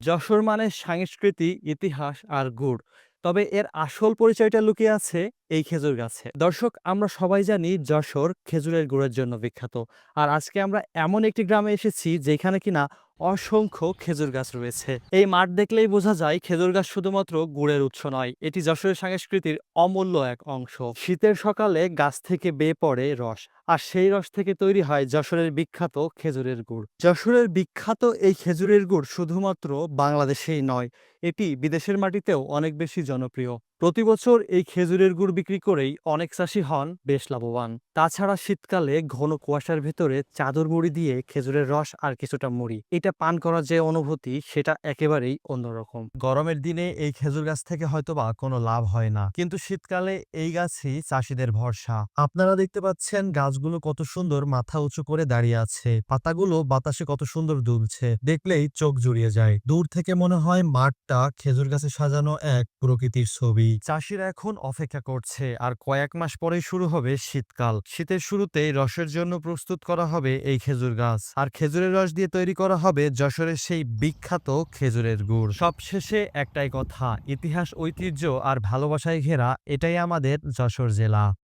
যশোর মানে সংস্কৃতি, ইতিহাস আর গুড়। তবে এর আসল পরিচয়টা লুকিয়ে আছে এই খেজুর গাছে। দর্শক, আমরা সবাই জানি যশোর খেজুরের গুড়ের জন্য বিখ্যাত। আর আজকে আমরা এমন একটি গ্রামে এসেছি যেখানে কিনা অসংখ্য খেজুর গাছ রয়েছে। এই মাঠ দেখলেই বোঝা যায় খেজুর গাছ শুধুমাত্র গুড়ের উৎস নয়, এটি যশোরের সংস্কৃতির অমূল্য এক অংশ। শীতের সকালে গাছ থেকে বেয়ে পড়ে রস, আর সেই রস থেকে তৈরি হয় যশোরের বিখ্যাত খেজুরের গুড়। যশোরের বিখ্যাত এই খেজুরের গুড় শুধুমাত্র বাংলাদেশেই নয়, এটি বিদেশের মাটিতেও অনেক বেশি জনপ্রিয়। প্রতি বছর এই খেজুরের গুড় বিক্রি করেই অনেক চাষী হন বেশ লাভবান। তাছাড়া শীতকালে ঘন কুয়াশার ভেতরে চাদর মুড়ি দিয়ে খেজুরের রস আর কিছুটা মুড়ি, এটা পান করার যে অনুভূতি সেটা একেবারেই অন্যরকম। গরমের দিনে এই খেজুর গাছ থেকে হয়তোবা কোনো লাভ হয় না, কিন্তু শীতকালে এই গাছই চাষীদের ভরসা। আপনারা দেখতে পাচ্ছেন গাছগুলো কত সুন্দর মাথা উঁচু করে দাঁড়িয়ে আছে, পাতাগুলো বাতাসে কত সুন্দর দুলছে, দেখলেই চোখ জুড়িয়ে যায়। দূর থেকে মনে হয় মাঠটা খেজুর গাছে সাজানো এক প্রকৃতির ছবি। চাষিরা এখন অপেক্ষা করছে, আর কয়েক মাস পরেই শুরু হবে শীতকাল। শীতের শুরুতেই রসের জন্য প্রস্তুত করা হবে এই খেজুর গাছ, আর খেজুরের রস দিয়ে তৈরি করা হবে যশোরের সেই বিখ্যাত খেজুরের গুড়। সবশেষে একটাই কথা, ইতিহাস, ঐতিহ্য আর ভালোবাসায় ঘেরা এটাই আমাদের যশোর জেলা।